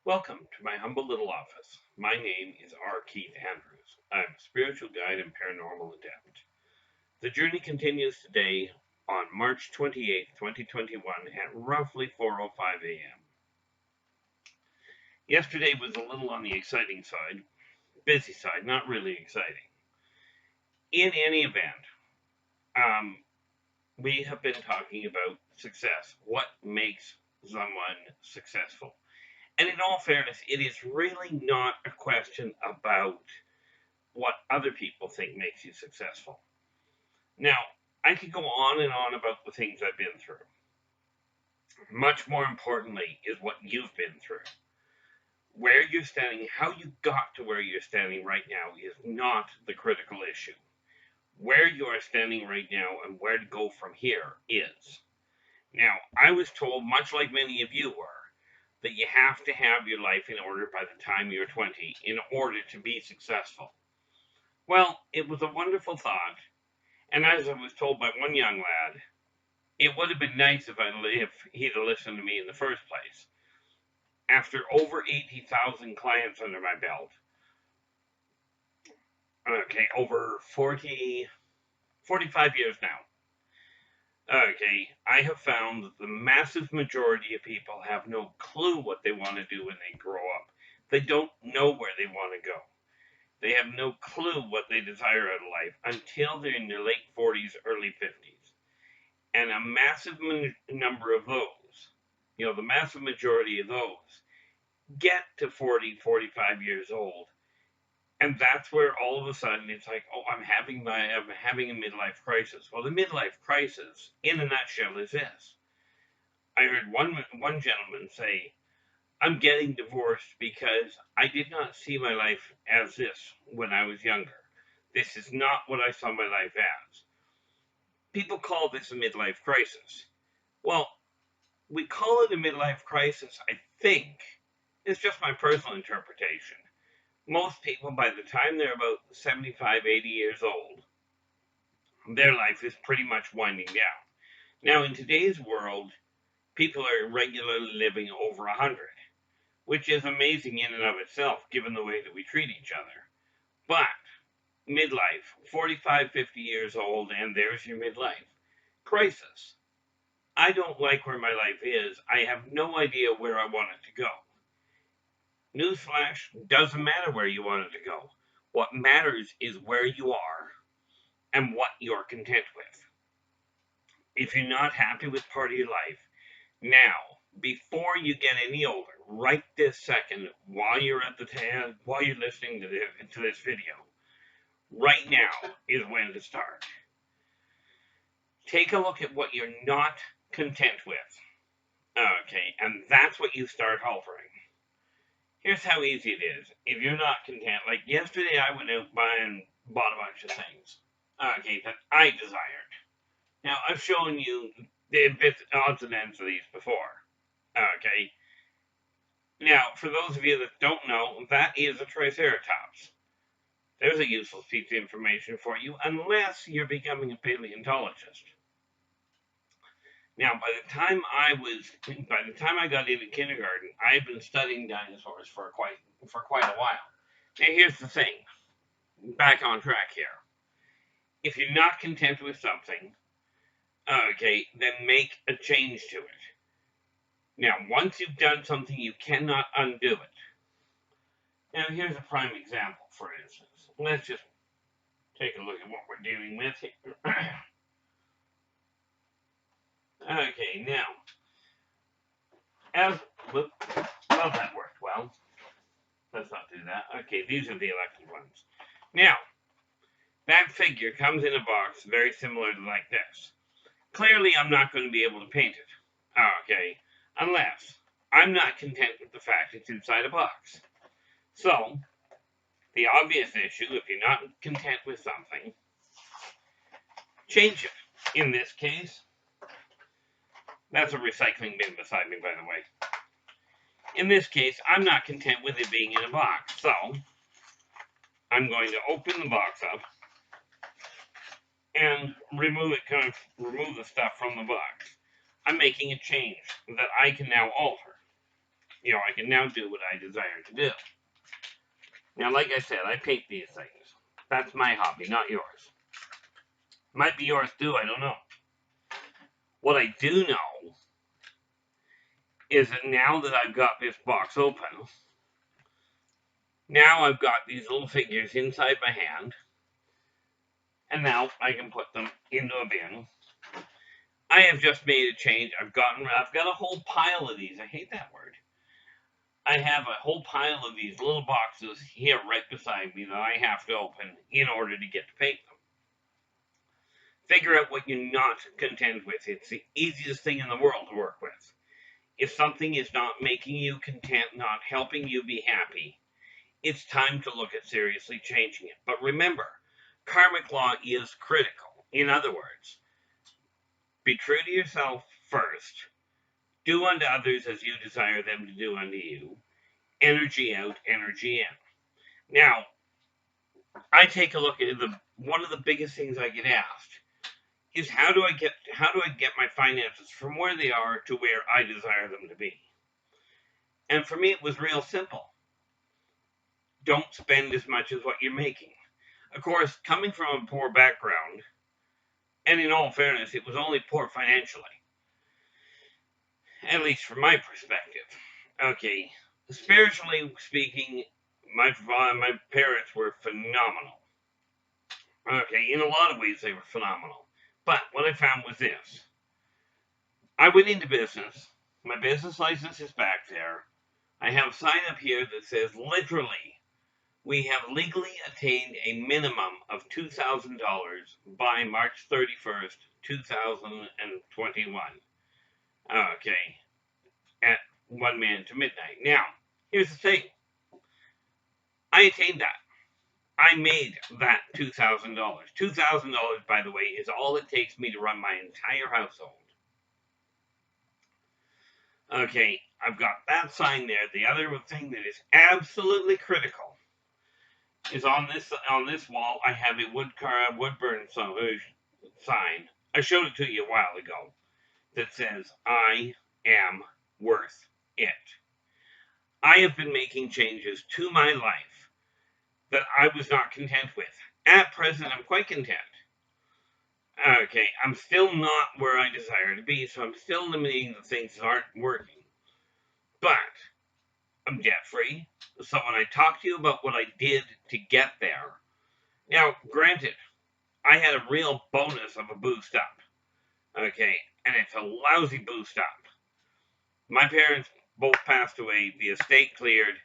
Welcome to my humble little office. My name is R. Keith Andrews. I'm a spiritual guide and paranormal adept. The journey continues today on March 28, 2021 at roughly 4:05 a.m. Yesterday was a little on the exciting side, busy side, not really exciting. In any event, um, we have been talking about success. What makes someone successful? And in all fairness, it is really not a question about what other people think makes you successful. Now, I could go on and on about the things I've been through. Much more importantly is what you've been through. Where you're standing, how you got to where you're standing right now is not the critical issue. Where you are standing right now and where to go from here is. Now, I was told, much like many of you were, that you have to have your life in order by the time you're 20 in order to be successful. Well, it was a wonderful thought. And as I was told by one young lad, it would have been nice if he'd have listened to me in the first place. After over 80,000 clients under my belt, okay, over 45 years now, okay, I have found that the massive majority of people have no clue what they want to do when they grow up. They don't know where they want to go. They have no clue what they desire out of life until they're in their late 40s, early 50s. And a massive number of those, the massive majority of those, get to 40, 45 years old. And that's where all of a sudden it's like, oh, I'm having a midlife crisis. Well, the midlife crisis, in a nutshell, is this. I heard one gentleman say, I'm getting divorced because I did not see my life as this when I was younger. This is not what I saw my life as. People call this a midlife crisis. Well, we call it a midlife crisis, I think. It's just my personal interpretation. Most people, by the time they're about 75, 80 years old, their life is pretty much winding down. Now, in today's world, people are regularly living over 100, which is amazing in and of itself, given the way that we treat each other. But midlife, 45, 50 years old, and there's your midlife crisis. I don't like where my life is. I have no idea where I want it to go. Newsflash, doesn't matter where you want it to go. What matters is where you are and what you're content with. If you're not happy with part of your life, now, before you get any older, right this second, while you're while you're listening to this video, right now is when to start. Take a look at what you're not content with. Okay, and that's what you start altering. Here's how easy it is. If you're not content, like yesterday I went out and bought a bunch of things, okay, that I desired. Now, I've shown you the odds and ends of these before, okay? Now, for those of you that don't know, that is a Triceratops. There's a useful piece of information for you, unless you're becoming a paleontologist. Now, by the time I got into kindergarten, I've been studying dinosaurs for quite a while. Now, here's the thing. Back on track here. If you're not content with something, okay, then make a change to it. Now, once you've done something, you cannot undo it. Now, here's a prime example, for instance. Let's just take a look at what we're dealing with here. Okay, now, well, that worked well. Let's not do that. Okay, these are the elected ones. Now, that figure comes in a box very similar to like this. Clearly, I'm not going to be able to paint it. Okay, unless I'm not content with the fact it's inside a box. So, the obvious issue, if you're not content with something, change it. In this case, that's a recycling bin beside me, by the way. In this case, I'm not content with it being in a box, so I'm going to open the box up and remove the stuff from the box. I'm making a change that I can now alter. I can now do what I desire to do. Now, like I said, I paint these things. That's my hobby, not yours. Might be yours too, I don't know. What I do know is that now that I've got this box open, now I've got these little figures inside my hand, and now I can put them into a bin. I have just made a change. I've got a whole pile of these. I hate that word. I have a whole pile of these little boxes here right beside me that I have to open in order to get to paint them. Figure out what you're not content with. It's the easiest thing in the world to work with. If something is not making you content, not helping you be happy, it's time to look at seriously changing it. But remember, karmic law is critical. In other words, be true to yourself first. Do unto others as you desire them to do unto you. Energy out, energy in. Now, I take a look at one of the biggest things I get asked is how do I get my finances from where they are to where I desire them to be? And for me, it was real simple. Don't spend as much as what you're making. Of course, coming from a poor background, and in all fairness, it was only poor financially, at least from my perspective. Okay, spiritually speaking, my parents were phenomenal. Okay, in a lot of ways they were phenomenal. But what I found was this. I went into business. My business license is back there. I have a sign up here that says literally, we have legally attained a minimum of $2,000 by March 31st, 2021. Okay, at 1 minute to midnight. Now, here's the thing. I attained that. I made that $2,000. $2,000, by the way, is all it takes me to run my entire household. Okay, I've got that sign there. The other thing that is absolutely critical is on this wall. I have a wood burn sign. I showed it to you a while ago. That says I am worth it. I have been making changes to my life that I was not content with. At present, I'm quite content. Okay, I'm still not where I desire to be, so I'm still eliminating the things that aren't working. But I'm debt free. So when I talk to you about what I did to get there, now, granted, I had a real bonus of a boost up. Okay, and it's a lousy boost up. My parents both passed away. The estate cleared.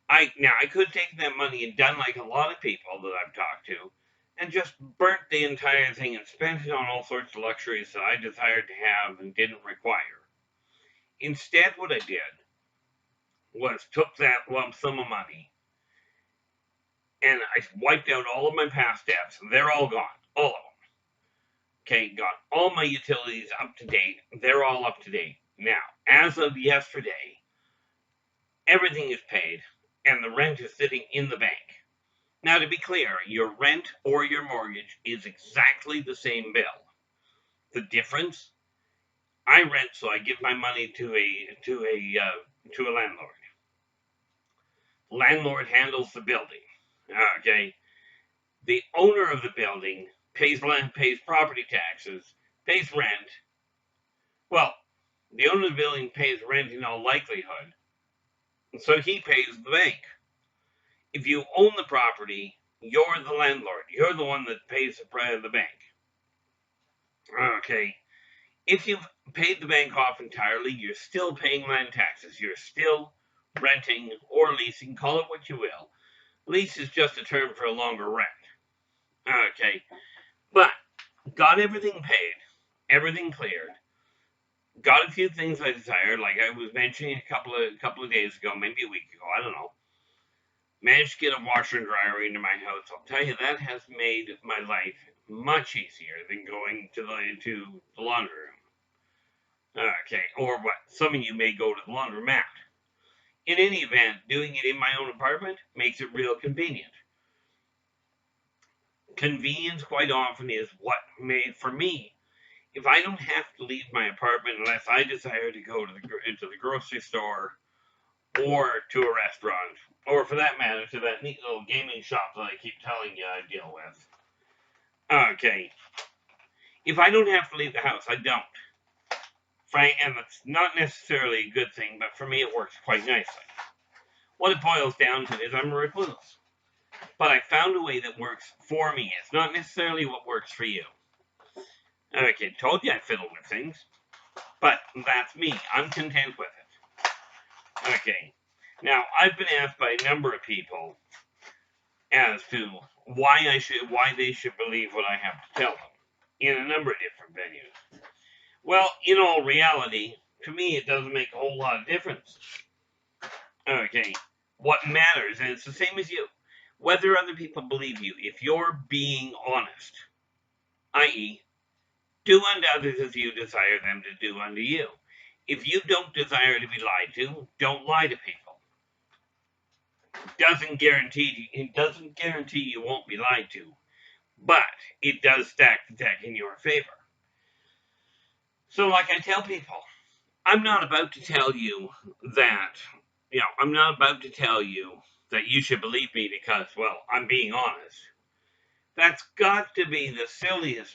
I could have taken that money and done like a lot of people that I've talked to, and just burnt the entire thing and spent it on all sorts of luxuries that I desired to have and didn't require. Instead, what I did was took that lump sum of money and I wiped out all of my past debts. They're all gone, all of them. Okay, got all my utilities up to date. They're all up to date. Now, as of yesterday, everything is paid and the rent is sitting in the bank. Now, to be clear, your rent or your mortgage is exactly the same bill. The difference, I rent, so I give my money to a landlord. Landlord handles the building. Okay, the owner of the building pays property taxes, pays rent. Well, the owner of the building pays rent in all likelihood, so he pays the bank. If you own the property, you're the landlord. You're the one that pays the bank. Okay. If you've paid the bank off entirely, you're still paying land taxes. You're still renting or leasing, call it what you will. Lease is just a term for a longer rent. Okay. But got everything paid, everything cleared. Got a few things I desired, like I was mentioning a couple of days ago, maybe a week ago, I don't know. Managed to get a washer and dryer into my house. I'll tell you, that has made my life much easier than going to the laundry room. Okay, or what some of you may go to the laundromat. In any event, doing it in my own apartment makes it real convenient. Convenience quite often is what made for me. If I don't have to leave my apartment unless I desire to go to the grocery store or to a restaurant, or for that matter, to that neat little gaming shop that I keep telling you I deal with. Okay. If I don't have to leave the house, I don't. Frank, and that's not necessarily a good thing, but for me it works quite nicely. What it boils down to is I'm a recluse. But I found a way that works for me. It's not necessarily what works for you. Okay, told you I fiddle with things. But that's me. I'm content with it. Okay. Now, I've been asked by a number of people as to why they should believe what I have to tell them in a number of different venues. Well, in all reality, to me, it doesn't make a whole lot of difference. Okay. What matters, and it's the same as you, whether other people believe you, if you're being honest, i.e., do unto others as you desire them to do unto you. If you don't desire to be lied to, don't lie to people. It doesn't guarantee you won't be lied to, but it does stack the deck in your favor. So, like I tell people, I'm not about to tell you that, I'm not about to tell you that you should believe me because, well, I'm being honest. That's got to be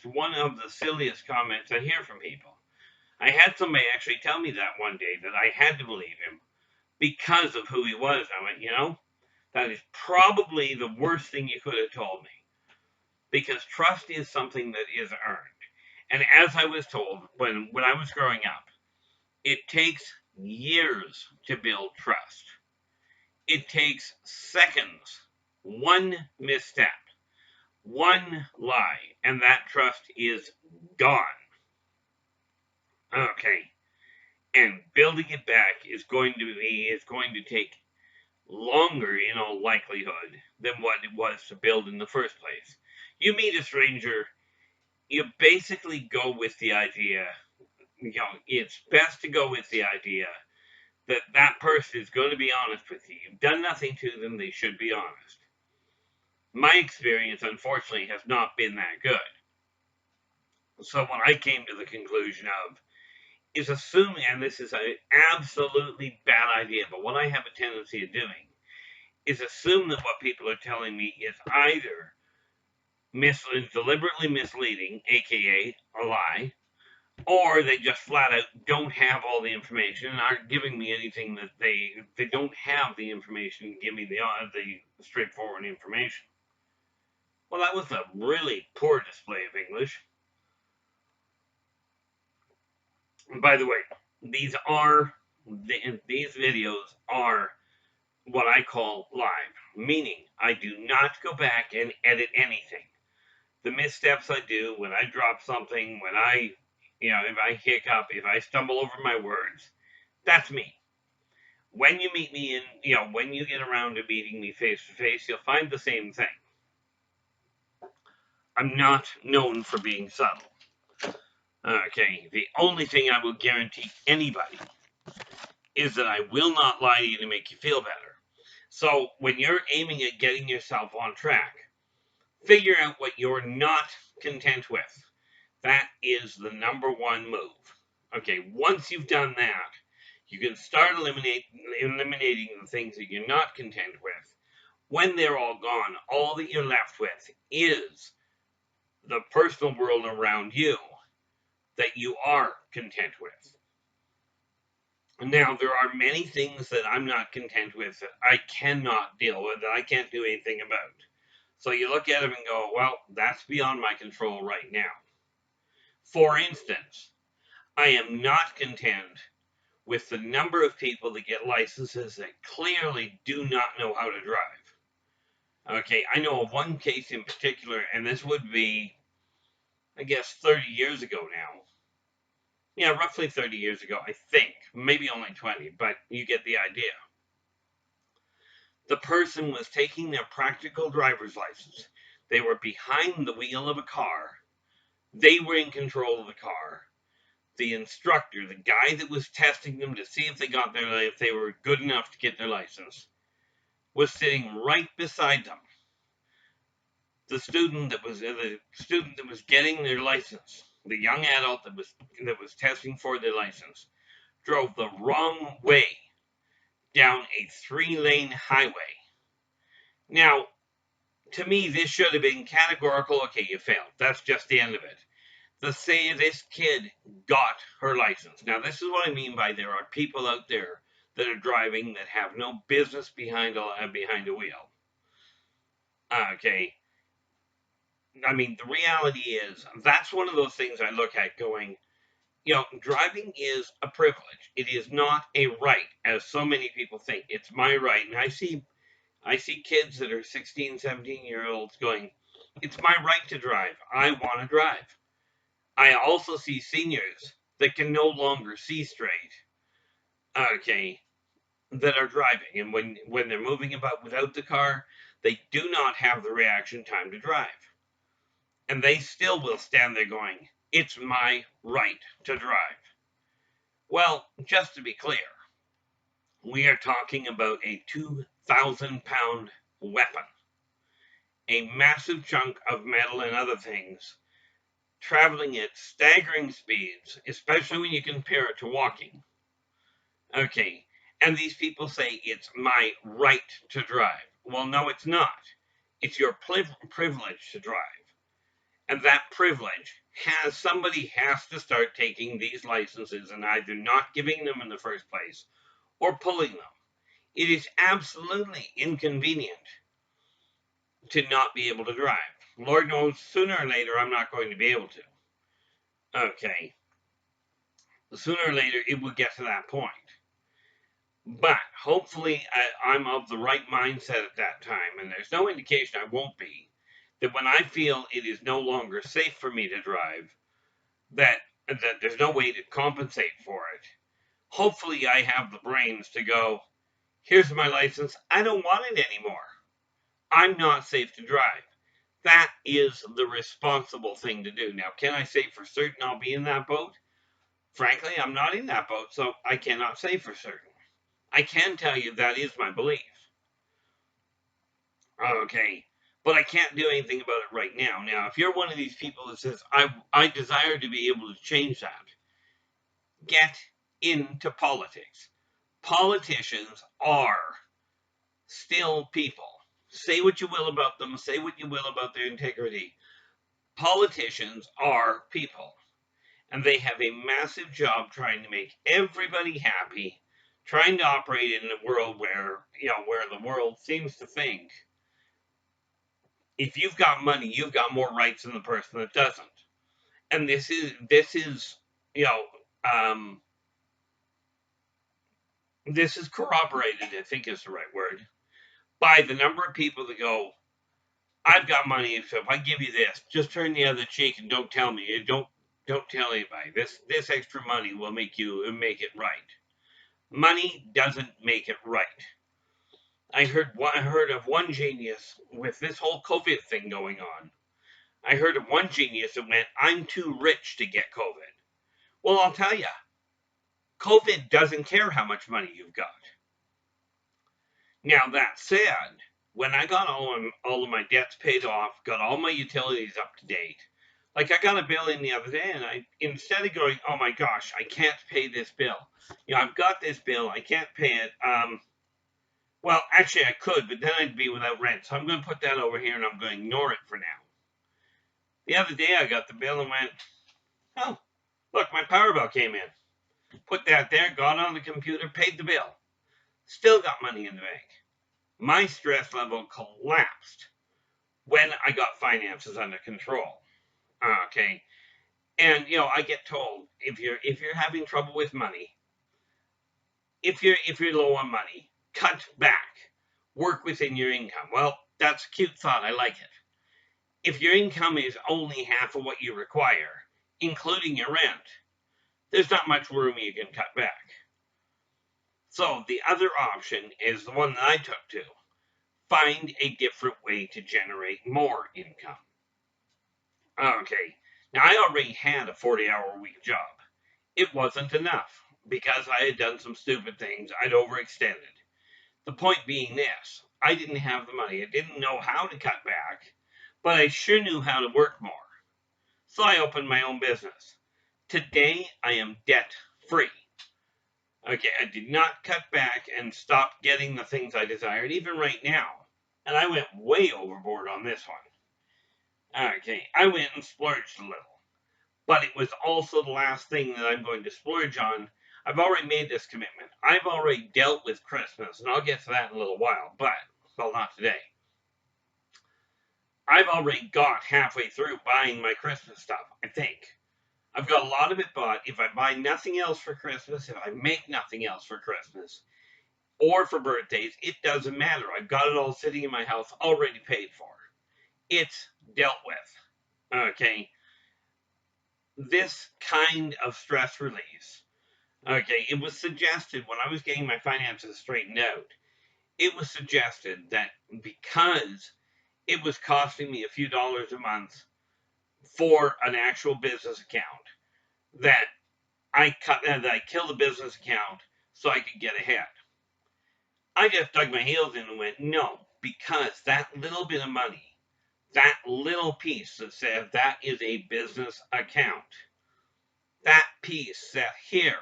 one of the silliest comments I hear from people. I had somebody actually tell me that one day, that I had to believe him because of who he was. I went, that is probably the worst thing you could have told me, because trust is something that is earned. And as I was told when I was growing up, it takes years to build trust. It takes seconds, one misstep, one lie, and that trust is gone. Okay. And building it back is going to take longer in all likelihood than what it was to build in the first place. You meet a stranger, you basically go with the idea, it's best to go with the idea that that person is going to be honest with you. You've done nothing to them, they should be honest. My experience, unfortunately, has not been that good. So what I came to the conclusion of is assuming, and this is an absolutely bad idea, but what I have a tendency of doing is assume that what people are telling me is either deliberately misleading, aka a lie, or they just flat out don't have all the information and aren't giving me anything that they don't have the information to give me the straightforward information. Well, that was a really poor display of English. And by the way, these videos are what I call live, meaning I do not go back and edit anything. The missteps I do when I drop something, when if I hiccup, if I stumble over my words, that's me. When you meet me when you get around to meeting me face to face, you'll find the same thing. I'm not known for being subtle. Okay, the only thing I will guarantee anybody is that I will not lie to you to make you feel better. So when you're aiming at getting yourself on track, figure out what you're not content with. That is the number one move. Okay, once you've done that, you can start eliminating the things that you're not content with. When they're all gone, all that you're left with is the personal world around you that you are content with. Now, there are many things that I'm not content with that I cannot deal with, that I can't do anything about. So you look at them and go, well, that's beyond my control right now. For instance, I am not content with the number of people that get licenses that clearly do not know how to drive. Okay, I know of one case in particular, and this would be, I guess, 30 years ago now. Yeah, roughly 30 years ago, I think. Maybe only 20, but you get the idea. The person was taking their practical driver's license. They were behind the wheel of a car. They were in control of the car. The instructor, the guy that was testing them to see if they were good enough to get their license, was sitting right beside them. The student that was getting their license, the young adult that was testing for their license, drove the wrong way down a 3-lane highway. Now, to me, this should have been categorical. Okay, you failed. That's just the end of it. To say this kid got her license. Now, this is what I mean by there are people out there that are driving that have no business behind a wheel. Okay. I mean, the reality is, that's one of those things I look at going, driving is a privilege. It is not a right, as so many people think. It's my right. And I see kids that are 16, 17-year-olds going, it's my right to drive. I want to drive. I also see seniors that can no longer see straight, okay, that are driving. And when they're moving about without the car, they do not have the reaction time to drive. And they still will stand there going, it's my right to drive. Well, just to be clear, we are talking about a 2,000-pound weapon, a massive chunk of metal and other things, traveling at staggering speeds, especially when you compare it to walking. Okay, and these people say it's my right to drive. Well, no, it's not. It's your privilege to drive. And that privilege somebody has to start taking these licenses and either not giving them in the first place or pulling them. It is absolutely inconvenient to not be able to drive. Lord knows sooner or later I'm not going to be able to. Okay. Sooner or later it will get to that point. But hopefully I'm of the right mindset at that time, and there's no indication I won't be, that when I feel it is no longer safe for me to drive, that there's no way to compensate for it. Hopefully I have the brains to go, here's my license, I don't want it anymore. I'm not safe to drive. That is the responsible thing to do. Now, can I say for certain I'll be in that boat? Frankly, I'm not in that boat, so I cannot say for certain. I can tell you that is my belief. Okay, but I can't do anything about it right now. Now, if you're one of these people that says, I desire to be able to change that, get into politics. Politicians are still people. Say what you will about them, say what you will about their integrity. Politicians are people, and they have a massive job trying to make everybody happy, trying to operate in a world where the world seems to think if you've got money, you've got more rights than the person that doesn't. And this is this is corroborated, I think is the right word, by the number of people that go, I've got money, so if I give you this, just turn the other cheek and don't tell me. Don't tell anybody. This extra money will make it right. Money doesn't make it right. I heard of one genius with this whole COVID thing going on. I heard of one genius that went, I'm too rich to get COVID. Well, I'll tell you, COVID doesn't care how much money you've got. Now, that said, when I got all of my debts paid off, got all my utilities up to date, like I got a bill in the other day, and instead of going, oh my gosh, I can't pay this bill. I've got this bill, I can't pay it. Well, actually I could, but then I'd be without rent. So I'm going to put that over here and I'm going to ignore it for now. The other day I got the bill and went, oh, look, my power bill came in. Put that there, got on the computer, paid the bill. Still got money in the bank. My stress level collapsed when I got finances under control. Okay. And I get told if you're having trouble with money, if you're low on money, cut back. Work within your income. Well, that's a cute thought. I like it. If your income is only half of what you require, including your rent, there's not much room you can cut back. So the other option is the one that I took to. Find a different way to generate more income. Okay, now I already had a 40-hour-a-week job. It wasn't enough because I had done some stupid things. I'd overextended. The point being this, I didn't have the money. I didn't know how to cut back, but I sure knew how to work more. So I opened my own business. Today, I am debt-free. Okay, I did not cut back and stop getting the things I desired, even right now. And I went way overboard on this one. Okay, I went and splurged a little. But it was also the last thing that I'm going to splurge on. I've already made this commitment. I've already dealt with Christmas, and I'll get to that in a little while, but, well, not today. I've already got halfway through buying my Christmas stuff, I think. I've got a lot of it bought. If I buy nothing else for Christmas, if I make nothing else for Christmas, or for birthdays, it doesn't matter. I've got it all sitting in my house, already paid for. It's dealt with. Okay, this kind of stress release. Okay, it was suggested when I was getting my finances straightened out, it was suggested that because it was costing me a few dollars a month for an actual business account, that I kill the business account so I could get ahead. I just dug my heels in and went, no, because that little bit of money, that little piece that says that is a business account, that piece sat here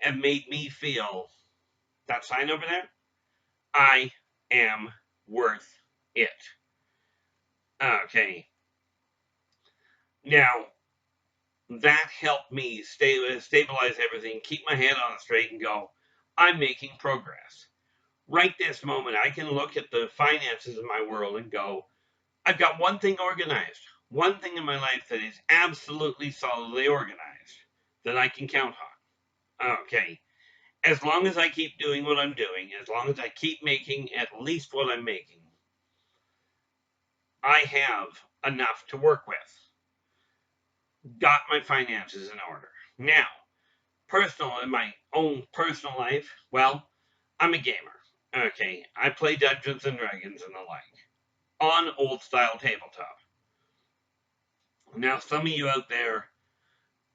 and made me feel that sign over there, I am worth it. Okay. Now, that helped me stabilize everything, keep my head on straight, and go, I'm making progress. Right this moment, I can look at the finances of my world and go, I've got one thing organized, one thing in my life that is absolutely solidly organized that I can count on. Okay. As long as I keep doing what I'm doing, as long as I keep making at least what I'm making, I have enough to work with. Got my finances in order. Now, in my own personal life, well, I'm a gamer. Okay, I play Dungeons and Dragons and the like on old style tabletop. Now, some of you out there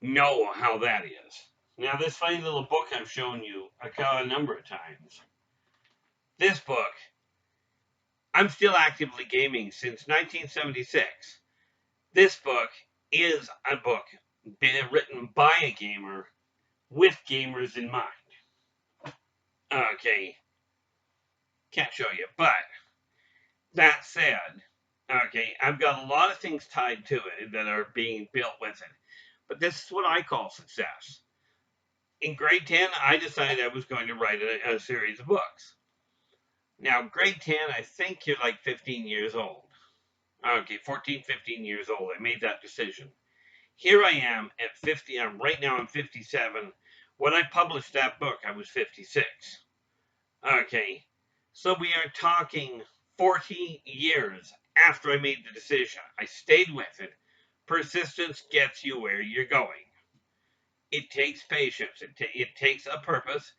know how that is. Now, this funny little book I've shown you a number of times. This book, I'm still actively gaming since 1976. This book is a book written by a gamer with gamers in mind. Okay, can't show you, but that said, okay, I've got a lot of things tied to it that are being built with it. But this is what I call success. In grade 10, I decided I was going to write a series of books. Now, grade 10, I think you're like 15 years old. Okay, 14, 15 years old. I made that decision. Here I am at 50. Right now I'm 57. When I published that book, I was 56. Okay, so we are talking 40 years after I made the decision. I stayed with it. Persistence gets you where you're going. It takes patience. It takes a purpose.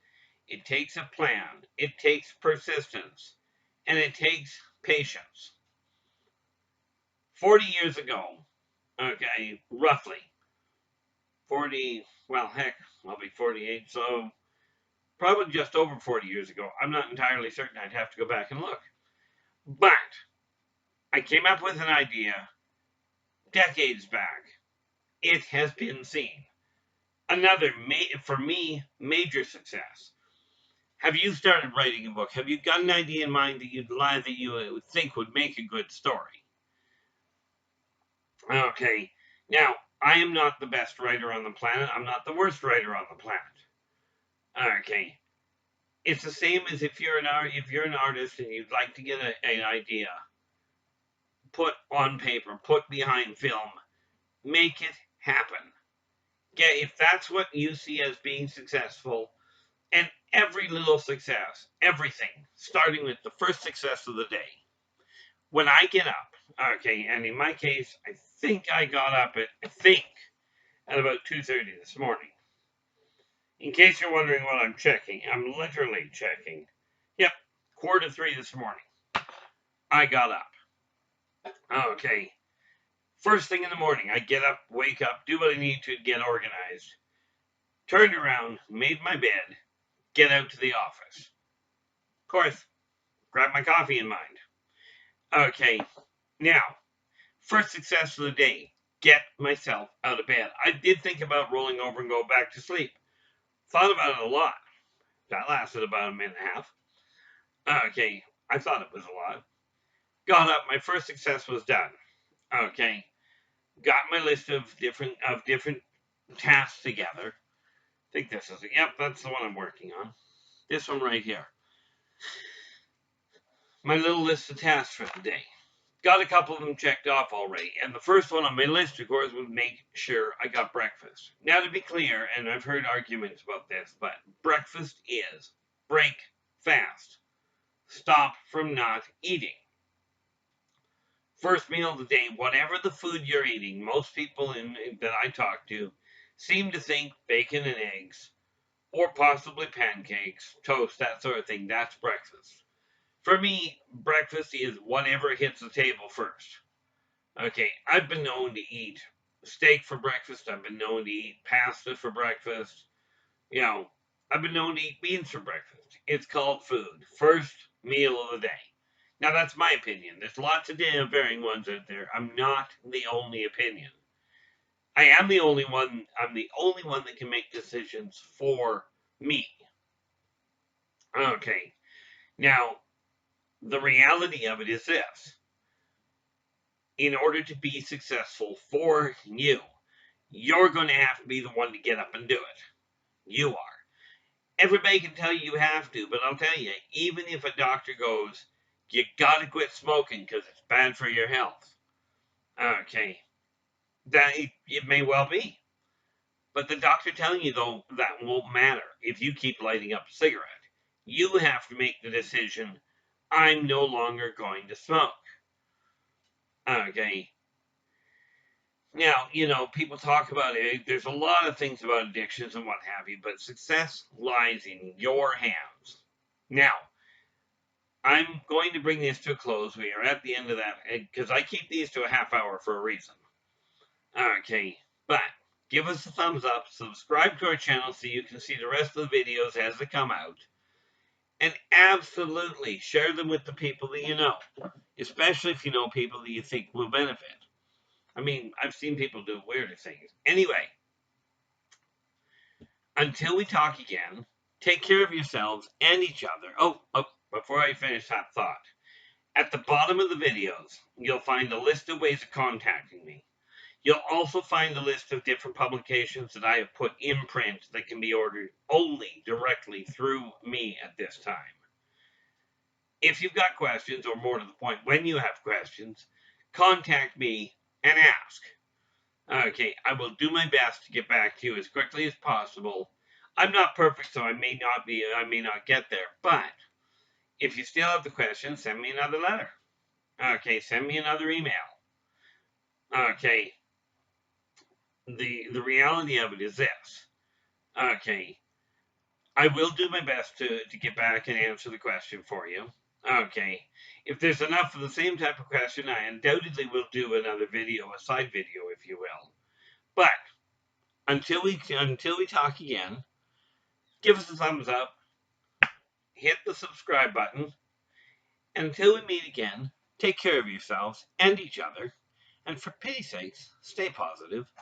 It takes a plan. It takes persistence. And it takes patience. 40 years ago, okay, roughly 40, well, heck, I'll be 48, so probably just over 40 years ago. I'm not entirely certain. I'd have to go back and look. But I came up with an idea decades back. It has been seen. Another, for me, major success. Have you started writing a book? Have you got an idea in mind that you think would make a good story? Okay. Now, I am not the best writer on the planet. I'm not the worst writer on the planet. Okay. It's the same as if you're an artist and you'd like to get an idea put on paper, put behind film, make it happen. Okay, if that's what you see as being successful, and every little success, everything, starting with the first success of the day. When I get up, okay, and in my case, I think I got up at about 2:30 this morning. In case you're wondering what I'm checking, I'm literally checking. Yep, 2:45 this morning. I got up. Okay. First thing in the morning, I get up, wake up, do what I need to get organized. Turned around, made my bed, get out to the office. Of course, grab my coffee in mind. Okay, now, first success of the day, get myself out of bed. I did think about rolling over and go back to sleep. Thought about it a lot. That lasted about a minute and a half. Okay, I thought it was a lot. Got up, my first success was done. Okay, got my list of different tasks together. I think this is it. Yep, that's the one I'm working on. This one right here. My little list of tasks for the day. Got a couple of them checked off already. And the first one on my list, of course, was make sure I got breakfast. Now, to be clear, and I've heard arguments about this, but breakfast is break fast. Stop from not eating. First meal of the day, whatever the food you're eating, most people that I talk to seem to think bacon and eggs, or possibly pancakes, toast, that sort of thing, that's breakfast. For me, breakfast is whatever hits the table first. Okay, I've been known to eat steak for breakfast. I've been known to eat pasta for breakfast. You know, I've been known to eat beans for breakfast. It's called food. First meal of the day. Now, that's my opinion. There's lots of varying ones out there. I'm not the only opinion. I am the only one. I'm the only one that can make decisions for me. Okay. Now, the reality of it is this. In order to be successful for you, you're going to have to be the one to get up and do it. You are. Everybody can tell you have to, but I'll tell you, even if a doctor goes, you got to quit smoking because it's bad for your health. Okay. That it may well be. But the doctor telling you, though, that won't matter if you keep lighting up a cigarette. You have to make the decision, I'm no longer going to smoke. Okay. Now, people talk about it. There's a lot of things about addictions and what have you, but success lies in your hands. Now, I'm going to bring this to a close. We are at the end of that, because I keep these to a half hour for a reason. Okay, but give us a thumbs up, subscribe to our channel so you can see the rest of the videos as they come out, and absolutely share them with the people that you know, especially if you know people that you think will benefit. I mean, I've seen people do weirder things. Anyway, until we talk again, take care of yourselves and each other. Oh, before I finish that thought, at the bottom of the videos, you'll find a list of ways of contacting me. You'll also find a list of different publications that I have put in print that can be ordered only directly through me at this time. If you've got questions, or more to the point, when you have questions, contact me and ask. Okay, I will do my best to get back to you as quickly as possible. I'm not perfect, so I may not get there, but if you still have the question, send me another letter. Okay, send me another email. Okay, the reality of it is this. Okay, I will do my best to get back and answer the question for you. Okay, if there's enough of the same type of question, I undoubtedly will do another video, a side video, if you will. But until we talk again, give us a thumbs up, hit the subscribe button. Until we meet again, take care of yourselves and each other, and for pity's sakes, stay positive.